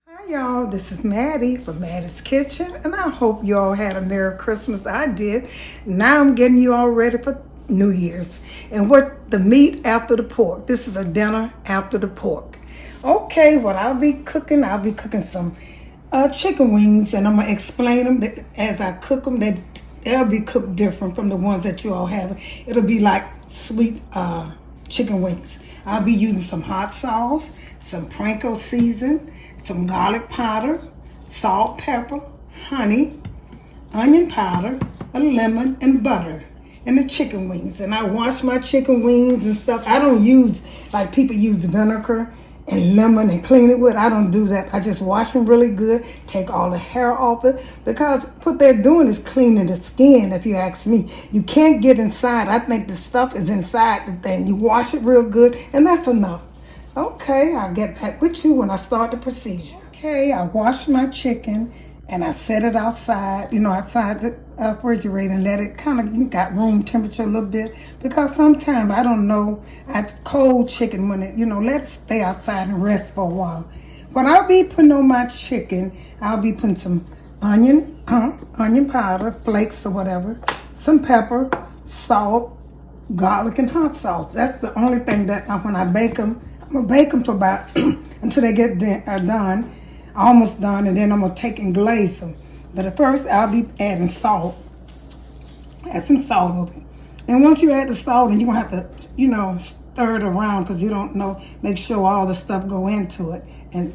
Hi y'all, this is Mattie from Mattie's Kitchen, and I hope you all had a Merry Christmas. I did. Now I'm getting you all ready for New Year's. And what the meat after the pork. This is a dinner after the pork. Okay, what I'll be cooking some chicken wings, and I'm gonna explain them as I cook them. They'll be cooked different from the ones that you all have. It'll be like sweet chicken wings. I'll be using some hot sauce, some panko season, some garlic powder, salt, pepper, honey, onion powder, a lemon, and butter, and the chicken wings. And I wash my chicken wings and stuff. I don't use, like people use vinegar and lemon and clean it with. I don't do that. I just wash them really good, take all the hair off it, because what they're doing is cleaning the skin, if you ask me. You can't get inside. I think the stuff is inside the thing. You wash it real good, and that's enough. Okay, I'll get back with you when I start the procedure. Okay, I washed my chicken and I set it outside, outside the refrigerator, and let it kind of got room temperature a little bit, because sometimes, I don't know, cold chicken, when it, let it stay outside and rest for a while. What I'll be putting on my chicken, I'll be putting some onion powder, flakes or whatever, some pepper, salt, garlic, and hot sauce. That's the only thing that when I bake them, I'm going to bake them for about until they get done, almost done, and then I'm going to take and glaze them. But at first, I'll be adding salt. Add some salt over it. And once you add the salt, and you're going to have to, stir it around, because you don't know, make sure all the stuff go into it. And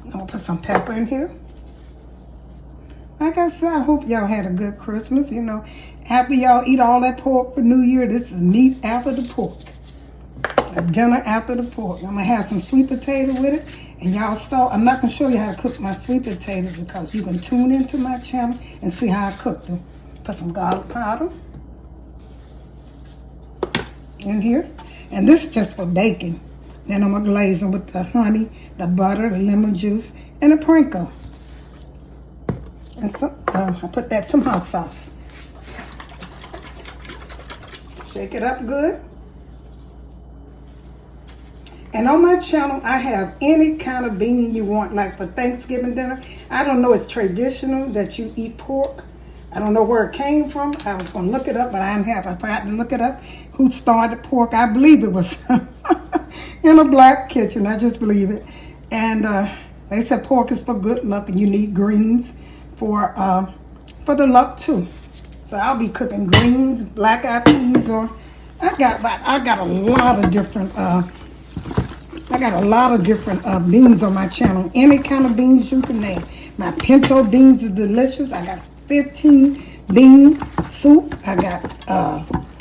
I'm going to put some pepper in here. Like I said, I hope y'all had a good Christmas. After y'all eat all that pork for New Year, this is meat after the pork. A dinner after the pork. I'm going to have some sweet potato with it. And y'all saw, I'm not going to show you how to cook my sweet potatoes, because you can tune into my channel and see how I cook them. Put some garlic powder in here. And this is just for baking. Then I'm going to glaze them with the honey, the butter, the lemon juice, and the panko. And I put some hot sauce. Shake it up good. And on my channel, I have any kind of bean you want, like for Thanksgiving dinner. I don't know, it's traditional that you eat pork. I don't know where it came from. I was going to look it up, but I forgot to look it up. Who started pork? I believe it was in a black kitchen. I just believe it. And they said pork is for good luck, and you need greens for the luck too. So I'll be cooking greens, black-eyed peas, or I got a lot of different beans on my channel. Any kind of beans you can name. My pinto beans is delicious. I got 15 bean soup. I got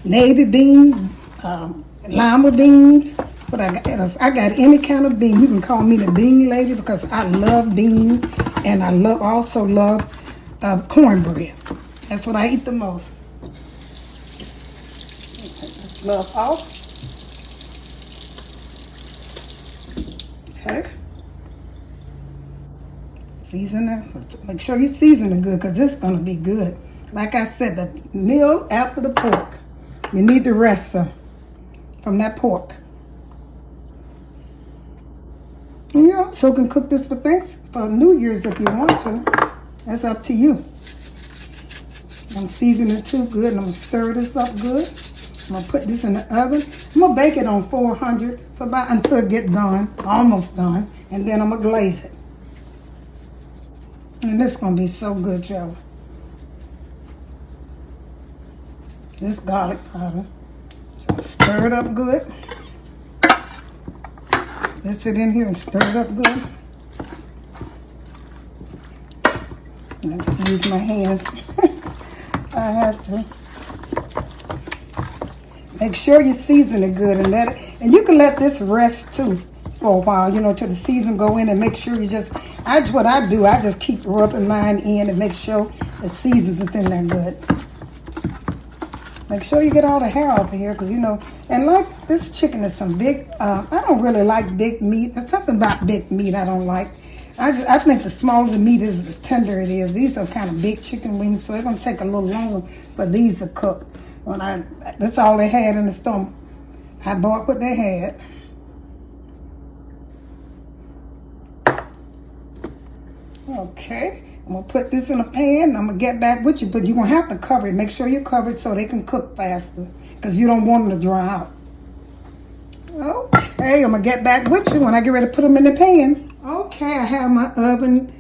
navy beans, lima beans. But I got any kind of bean. You can call me the bean lady, because I love bean, and I also love cornbread. That's what I eat the most. Take this love off. Okay. Season it. Make sure you season it good, because this is going to be good. Like I said, the meal after the pork. You need to rest some from that pork. And you also can cook this for New Year's if you want to. That's up to you. I'm seasoning it too good, and I'm going to stir this up good. I'm going to put this in the oven. I'm going to bake it on 400 for about until it get done, almost done. And then I'm going to glaze it. And this is going to be so good, y'all. This garlic powder. So stir it up good. Let's it in here and stir it up good. I have to use my hands. I have to. Make sure you season it good, and you can let this rest too for a while, till the season go in, and make sure what I do, I just keep rubbing mine in and make sure the seasons is in there good. Make sure you get all the hair off of here, because and like this chicken is some big, I don't really like big meat. There's something about big meat I don't like. I think the smaller the meat is, the tender it is. These are kind of big chicken wings, so it's going to take a little longer for these to cook. That's all they had in the store. I bought what they had. Okay, I'm gonna put this in a pan and I'm gonna get back with you, but you're gonna have to cover it. Make sure you cover it so they can cook faster because you don't want them to dry out. Okay, I'm gonna get back with you when I get ready to put them in the pan. Okay, I have my oven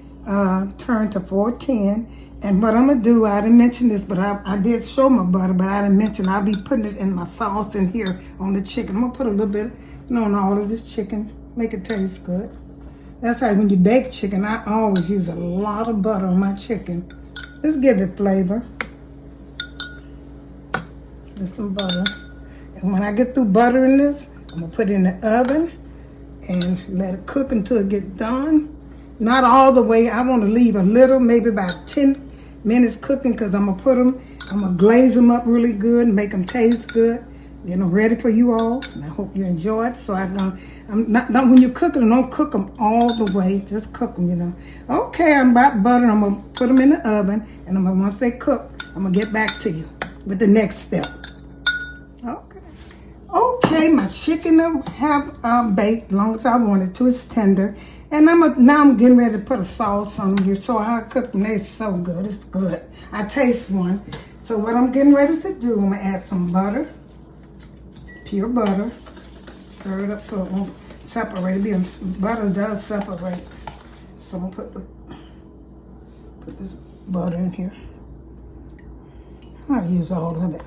turned to 410. And what I'm gonna do, I didn't mention this, but I did show my butter, but I didn't mention I'll be putting it in my sauce in here on the chicken. I'm gonna put a little bit on all of this chicken, make it taste good. That's how when you bake chicken, I always use a lot of butter on my chicken. Just give it flavor. Just some butter. And when I get through buttering this, I'm gonna put it in the oven and let it cook until it gets done. Not all the way. I want to leave a little, maybe about 10 minutes cooking because I'm going to glaze them up really good and make them taste good. Get them ready for you all. And I hope you enjoy it. So not when you're cooking them, don't cook them all the way. Just cook them, you know. Okay, I'm about butter. I'm going to put them in the oven. And once they cook, I'm going to get back to you with the next step. Okay, my chicken have baked as long as I wanted to. It's tender. And now I'm getting ready to put a sauce on them here. So I cook them. They're so good. It's good. I taste one. So what I'm getting ready to do, I'm going to add some butter. Pure butter. Stir it up so it won't separate. Butter does separate. So I'm going to put this butter in here. I'll use all of it.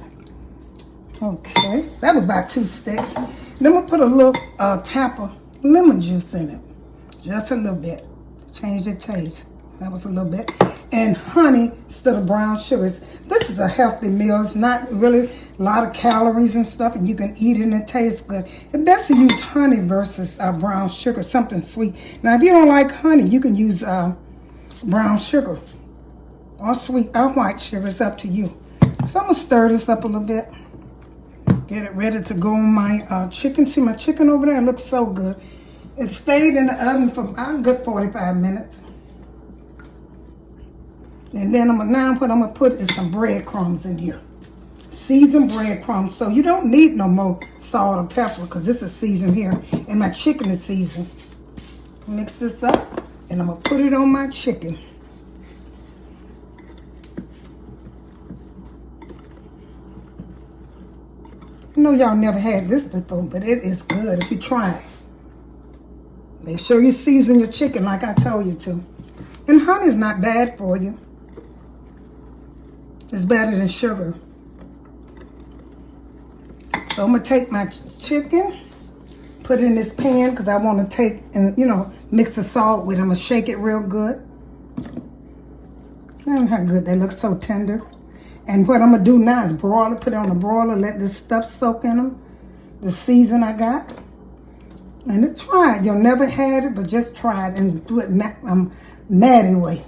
Okay, that was about 2 sticks. Then I'm going to put a little tap of lemon juice in it. Just a little bit to change the taste. That was a little bit. And honey instead of brown sugars. This is a healthy meal. It's not really a lot of calories and stuff, and you can eat it and it tastes good. It's best to use honey versus brown sugar, something sweet. Now, if you don't like honey, you can use brown sugar or sweet or white sugar. It's up to you. So I'm going to stir this up a little bit. Get it ready to go on my chicken. See my chicken over there? It looks so good. It stayed in the oven for about a good 45 minutes. And then I'm gonna put is some breadcrumbs in here. Seasoned breadcrumbs. So you don't need no more salt or pepper because this is seasoned here. And my chicken is seasoned. Mix this up and I'm gonna put it on my chicken. I know y'all never had this before, but it is good if you try it. Make sure you season your chicken like I told you to. And honey's not bad for you. It's better than sugar. So I'm going to take my chicken, put it in this pan because I want to take and, mix the salt with it. I'm going to shake it real good. Look how good they look, so tender. And what I'm going to do now is broil it, put it on the broiler, let this stuff soak in them. The season I got. And try it. You'll never had it, but just try it and do it Mattie way.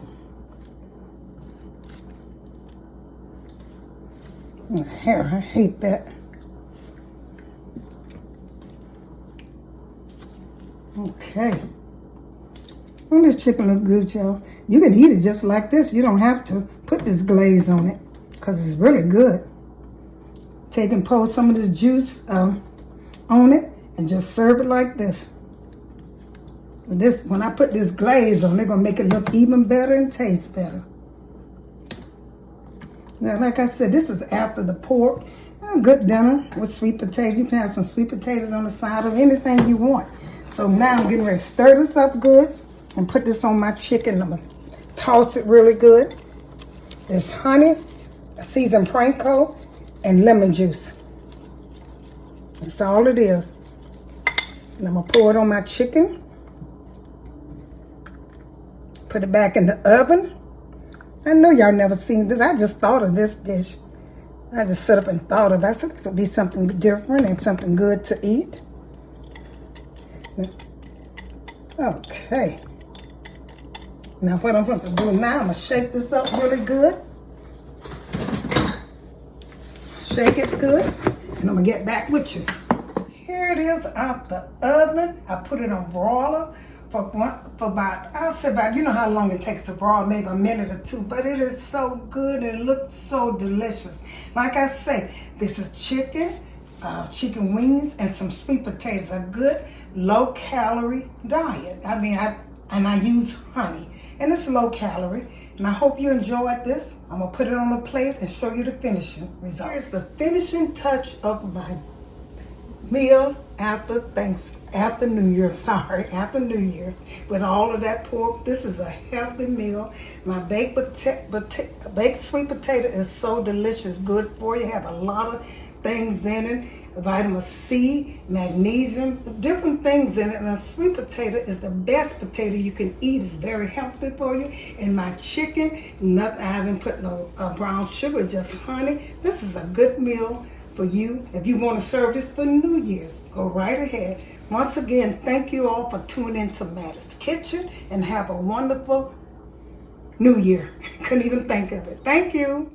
Hair, I hate that. Okay. Well, this chicken look good, y'all. You can eat it just like this. You don't have to put this glaze on it because it's really good. Take and pour some of this juice on it and just serve it like this. When I put this glaze on, they're going to make it look even better and taste better. Now, like I said, this is after the pork. A good dinner with sweet potatoes. You can have some sweet potatoes on the side or anything you want. So now I'm getting ready to stir this up good and put this on my chicken. I'm going to toss it really good. There's honey, seasoned panko, and lemon juice. That's all it is. And I'm going to pour it on my chicken. Put it back in the oven. I know y'all never seen this. I just thought of this dish. I just sat up and thought of it. I said this would be something different and something good to eat. Okay. Now what I'm going to do now, I'm going to shake this up really good. Shake it good. And I'm going to get back with you. Here it is out the oven. I put it on broiler for about, I'll say about, you know how long it takes to broil, maybe a minute or two, but it is so good and it looks so delicious. Like I say, this is chicken wings, and some sweet potatoes. A good low-calorie diet. I mean, I use honey. and it's low calorie. And I hope you enjoyed this. I'm gonna put it on a plate and show you the finishing result. Here's the finishing touch of my meal after New Year's, after New Year's, with all of that pork. This is a healthy meal. My baked sweet potato is so delicious, good for you. Have a lot of things in it, vitamin C, magnesium, different things in it. And a sweet potato is the best potato you can eat. It's very healthy for you. And my chicken, nothing, I haven't put no brown sugar, just honey. This is a good meal for you. If you want to serve this for New Year's, go right ahead. Once again, thank you all for tuning in to Mattie's Kitchen, and have a wonderful New Year. Couldn't even think of it. Thank you.